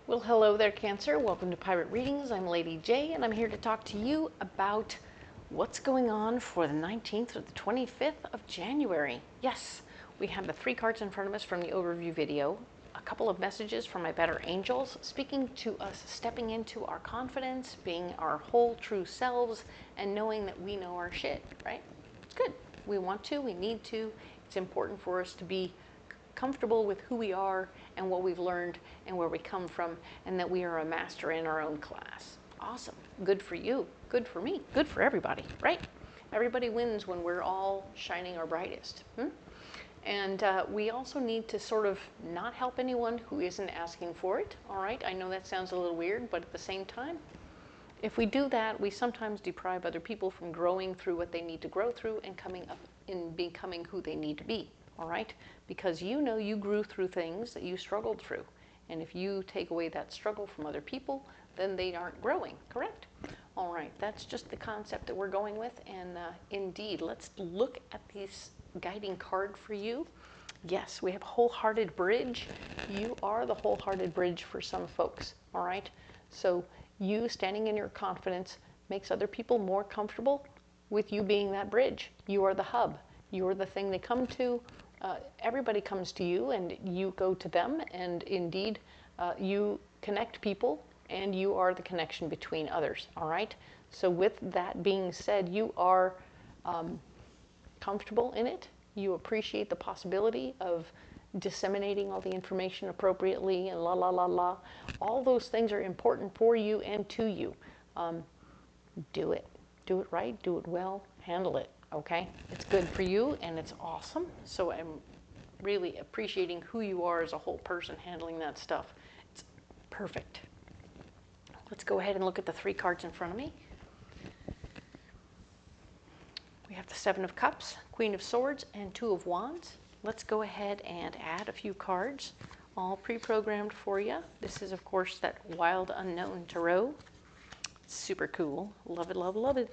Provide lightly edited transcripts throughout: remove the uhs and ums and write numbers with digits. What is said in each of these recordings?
Well, hello there, Cancer. Welcome to Pirate Readings. I'm Lady J, and I'm here to talk to you about what's going on for the 19th to the 25th of January. Yes, we have the 3 cards in front of us from the overview video, a couple of messages from my better angels speaking to us, stepping into our confidence, being our whole true selves, and knowing that we know our shit, right? It's good. We want to, we need to. It's important for us to be comfortable with who we are and what we've learned and where we come from, and that we are a master in our own class. Awesome. Good for you. Good for me. Good for everybody, right? Everybody wins when we're all shining our brightest. And we also need to sort of not help anyone who isn't asking for it, all right? I know that sounds a little weird, but at the same time, if we do that, we sometimes deprive other people from growing through what they need to grow through and coming up in becoming who they need to be. All right? Because you know you grew through things that you struggled through. And if you take away that struggle from other people, then they aren't growing, correct? All right, that's just the concept that we're going with. And indeed, let's look at this guiding card for you. Yes, we have Wholehearted Bridge. You are the wholehearted bridge for some folks, all right? So you standing in your confidence makes other people more comfortable with you being that bridge. You are the hub. You are the thing they come to. Everybody comes to you and you go to them, and indeed you connect people and you are the connection between others, all right? So with that being said, you are comfortable in it. You appreciate the possibility of disseminating all the information appropriately and la la la la. All those things are important for you and to you. Do it. Do it right, do it well, handle it. Okay, it's good for you and it's awesome. So I'm really appreciating who you are as a whole person handling that stuff. It's perfect. Let's go ahead and look at the 3 cards in front of me. We have the 7 of Cups, Queen of Swords, and 2 of Wands. Let's go ahead and add a few cards, all pre-programmed for you. This is, of course, that Wild Unknown Tarot. Super cool. Love it, love it, love it.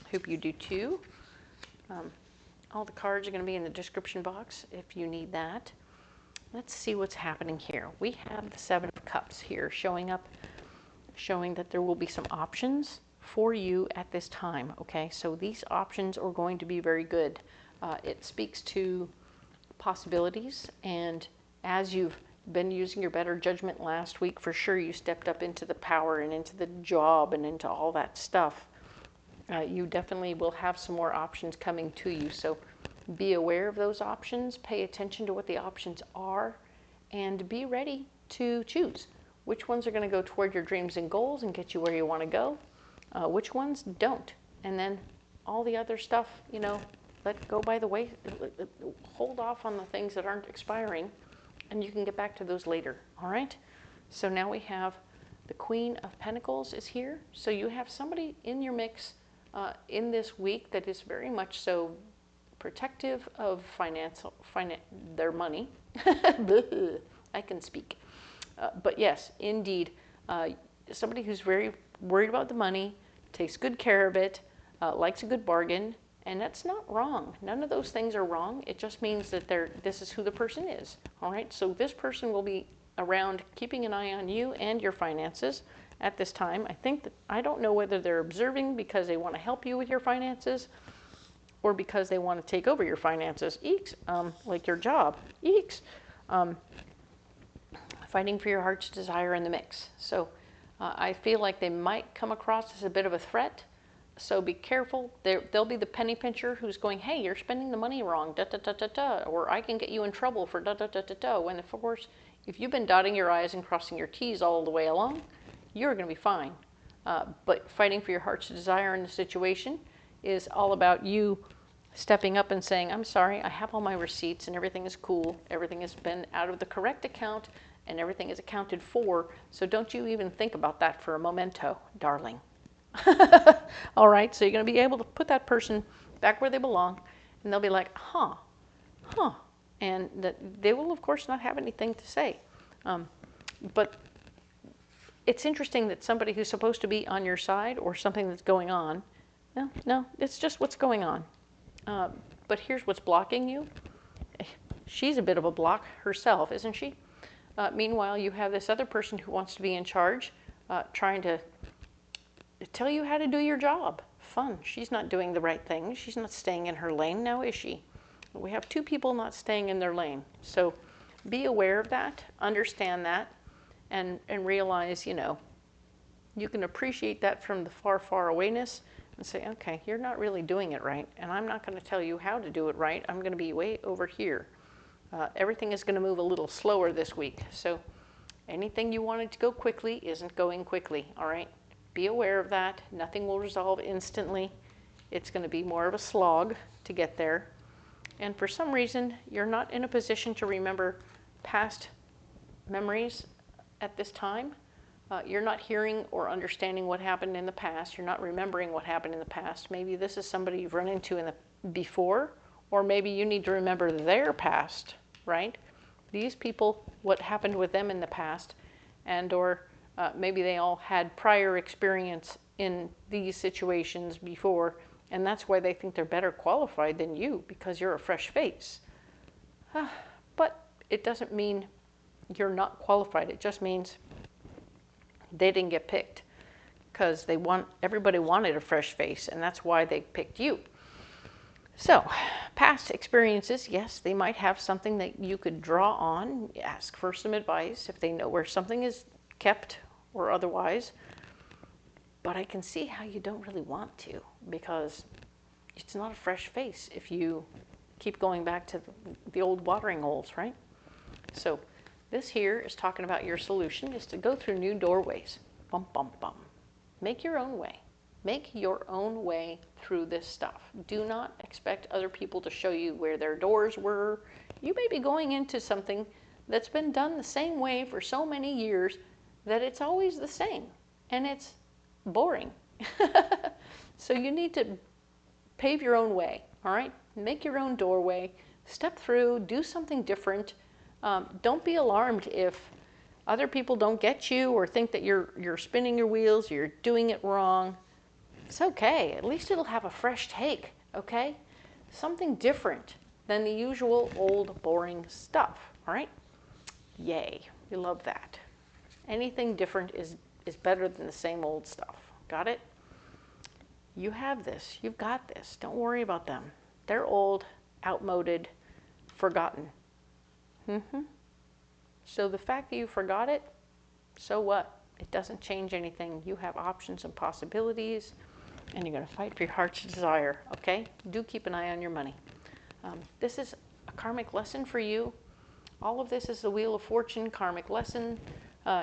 Hope you do too. All the cards are going to be in the description box if you need that. Let's see what's happening here. We have the 7 of Cups here showing up, showing that there will be some options for you at this time. Okay, so these options are going to be very good. It speaks to possibilities, and as you've been using your better judgment last week, for sure you stepped up into the power and into the job and into all that stuff. You definitely will have some more options coming to you. So be aware of those options, pay attention to what the options are, and be ready to choose. Which ones are going to go toward your dreams and goals and get you where you want to go? Which ones don't? And then all the other stuff, you know, let go by the way. Hold off on the things that aren't expiring, and you can get back to those later. All right? So now we have the Queen of Pentacles is here. So you have somebody in your mix in this week that is very much so protective of their money. I can speak. But yes, indeed, somebody who's very worried about the money, takes good care of it, likes a good bargain, and that's not wrong. None of those things are wrong. It just means that this is who the person is. All right, so this person will be around keeping an eye on you and your finances at this time. I don't know whether they're observing because they want to help you with your finances or because they want to take over your finances. Eeks, like your job. Eeks. Fighting for your heart's desire in the mix. So I feel like they might come across as a bit of a threat. So be careful. They'll be the penny pincher who's going, hey, you're spending the money wrong, da da da da da, or I can get you in trouble for da da da da da. When of course, if you've been dotting your I's and crossing your T's all the way along, you're going to be fine. But fighting for your heart's desire in the situation is all about you stepping up and saying, I'm sorry, I have all my receipts and everything is cool. Everything has been out of the correct account and everything is accounted for. So don't you even think about that for a momento, darling. All right, so you're going to be able to put that person back where they belong, and they'll be like, huh. And they will, of course, not have anything to say. But it's interesting that somebody who's supposed to be on your side or something that's going on, no, it's just what's going on. But here's what's blocking you. She's a bit of a block herself, isn't she? Meanwhile, you have this other person who wants to be in charge, trying to tell you how to do your job. Fun. She's not doing the right thing. She's not staying in her lane now, is she? We have two people not staying in their lane. So be aware of that, understand that, and realize, you know, you can appreciate that from the far, far awayness and say, okay, you're not really doing it right, and I'm not going to tell you how to do it right. I'm going to be way over here. Everything is going to move a little slower this week. So anything you wanted to go quickly isn't going quickly, all right? Be aware of that. Nothing will resolve instantly. It's going to be more of a slog to get there. And for some reason, you're not in a position to remember past memories at this time. You're not hearing or understanding what happened in the past. You're not remembering what happened in the past. Maybe this is somebody you've run into in the before, or maybe you need to remember their past, right? These people, what happened with them in the past, and or maybe they all had prior experience in these situations before, and that's why they think they're better qualified than you, because you're a fresh face. But it doesn't mean you're not qualified. It just means they didn't get picked, because everybody wanted a fresh face, and that's why they picked you. So, past experiences, yes, they might have something that you could draw on, ask for some advice if they know where something is kept or otherwise. But I can see how you don't really want to, because it's not a fresh face if you keep going back to the old watering holes, right? So this here is talking about your solution is to go through new doorways. Bum, bum, bum. Make your own way. Make your own way through this stuff. Do not expect other people to show you where their doors were. You may be going into something that's been done the same way for so many years that it's always the same, and it's boring. So you need to pave your own way, all right? Make your own doorway, step through, do something different. Don't be alarmed if other people don't get you or think that you're spinning your wheels, you're doing it wrong. It's okay. At least it'll have a fresh take, okay? Something different than the usual old boring stuff, all right? Yay. We love that. Anything different is better than the same old stuff. Got it? You have this. You've got this. Don't worry about them. They're old, outmoded, forgotten. So the fact that you forgot it, so what? It doesn't change anything. You have options and possibilities, and you're going to fight for your heart's desire, okay? Do keep an eye on your money. This is a karmic lesson for you. All of this is the Wheel of Fortune karmic lesson.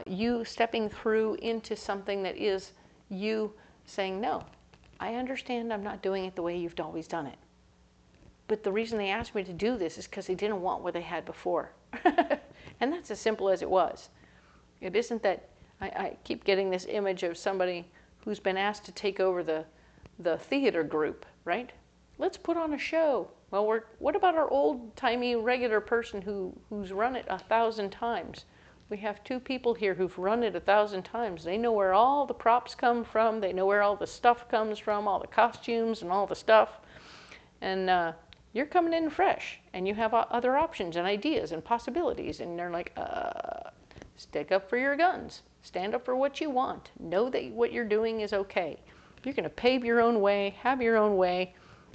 You stepping through into something that is you saying, no, I understand I'm not doing it the way you've always done it. But the reason they asked me to do this is because they didn't want what they had before. And that's as simple as it was. It isn't that I keep getting this image of somebody who's been asked to take over the theater group, right? Let's put on a show. Well, what about our old-timey regular person who's run it 1,000 times? We have two people here who've run it 1,000 times. They know where all the props come from. They know where all the stuff comes from, all the costumes and all the stuff. And you're coming in fresh, and you have other options and ideas and possibilities. And they're like, stick up for your guns. Stand up for what you want. Know that what you're doing is okay. You're going to pave your own way, have your own way.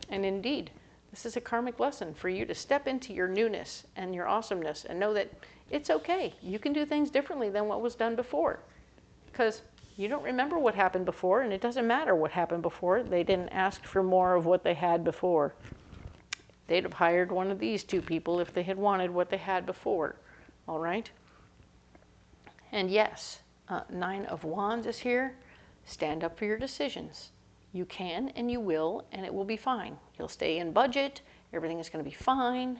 And indeed, this is a karmic lesson for you to step into your newness and your awesomeness and know that it's okay. You can do things differently than what was done before. Because you don't remember what happened before, and it doesn't matter what happened before. They didn't ask for more of what they had before. They'd have hired one of these two people if they had wanted what they had before. All right? And yes, 9 of Wands is here. Stand up for your decisions. You can and you will, and it will be fine. You'll stay in budget, everything is going to be fine,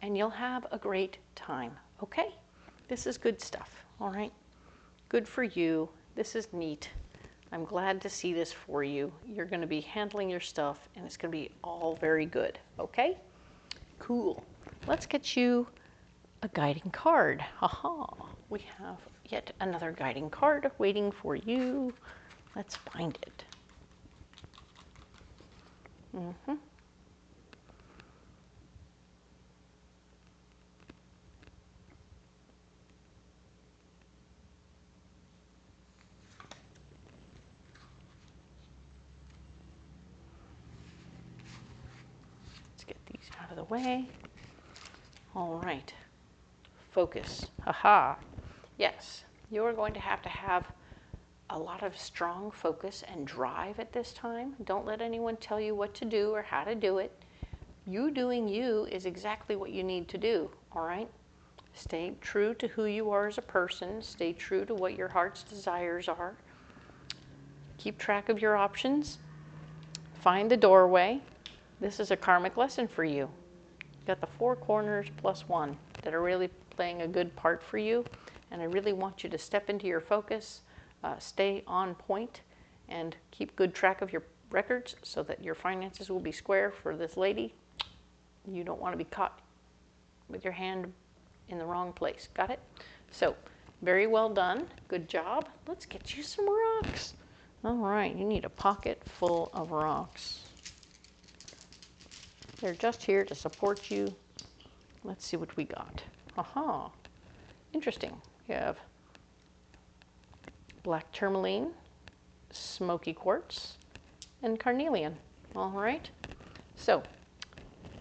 and you'll have a great time, okay? This is good stuff, all right? Good for you. This is neat. I'm glad to see this for you. You're going to be handling your stuff, and it's going to be all very good, okay? Cool. Let's get you a guiding card. Aha! We have yet another guiding card waiting for you. Let's find it. out of the way. All right. Focus. Haha. Yes, you're going to have a lot of strong focus and drive at this time. Don't let anyone tell you what to do or how to do it. You doing you is exactly what you need to do, all right? Stay true to who you are as a person. Stay true to what your heart's desires are. Keep track of your options. Find the doorway. This is a karmic lesson for you. You've got the 4 corners plus 1 that are really playing a good part for you. And I really want you to step into your focus, stay on point, and keep good track of your records so that your finances will be square for this lady. You don't want to be caught with your hand in the wrong place. Got it? So, very well done. Good job. Let's get you some rocks. All right, you need a pocket full of rocks. They're just here to support you. Let's see what we got. Aha. Interesting. You have black tourmaline, smoky quartz, and carnelian. All right. So,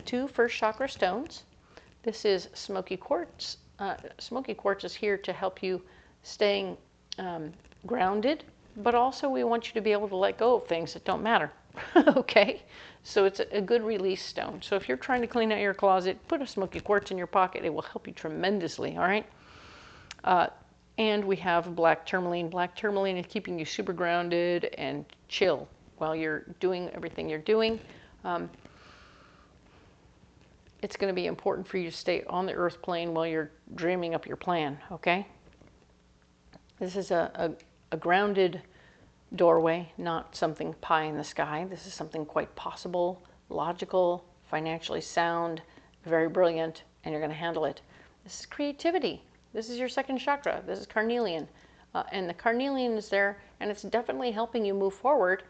2 first chakra stones. This is smoky quartz. Smoky quartz is here to help you staying grounded, but also we want you to be able to let go of things that don't matter. Okay? So it's a good release stone. So if you're trying to clean out your closet, put a smoky quartz in your pocket. It will help you tremendously, all right? And we have black tourmaline. Black tourmaline is keeping you super grounded and chill while you're doing everything you're doing. It's going to be important for you to stay on the earth plane while you're dreaming up your plan, okay? This is a grounded doorway, not something pie in the sky. This is something quite possible, logical, financially sound, very brilliant, and you're going to handle it. This is creativity. This is your 2nd chakra. This is carnelian. And the carnelian is there, and it's definitely helping you move forward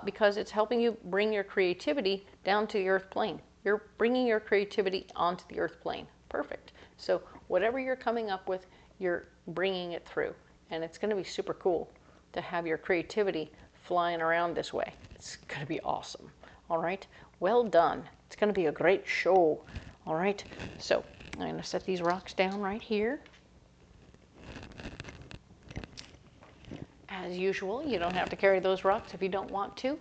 because it's helping you bring your creativity down to the earth plane. You're bringing your creativity onto the earth plane. Perfect. So whatever you're coming up with, you're bringing it through. And it's going to be super cool to have your creativity flying around this way. It's going to be awesome. All right. Well done. It's going to be a great show. All right. So I'm going to set these rocks down right here. As usual, you don't have to carry those rocks if you don't want to.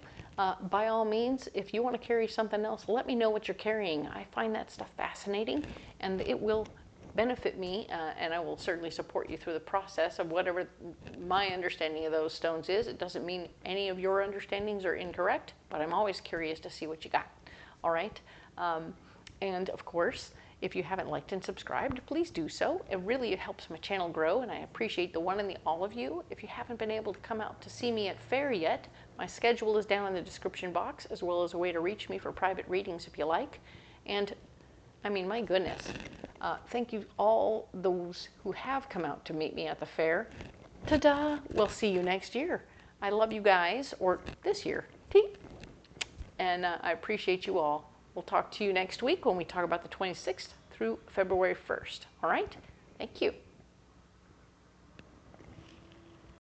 By all means, if you want to carry something else, let me know what you're carrying. I find that stuff fascinating, and it will benefit me, and I will certainly support you through the process of whatever my understanding of those stones is. It doesn't mean any of your understandings are incorrect, but I'm always curious to see what you got. All right? And of course, if you haven't liked and subscribed, please do so. It really helps my channel grow, and I appreciate the one and the all of you. If you haven't been able to come out to see me at Faire yet, my schedule is down in the description box, as well as a way to reach me for private readings if you like. And, I mean, my goodness, thank you all those who have come out to meet me at the Faire. Ta-da! We'll see you next year. I love you guys, or this year. And I appreciate you all. We'll talk to you next week when we talk about the 26th through February 1st. All right? Thank you.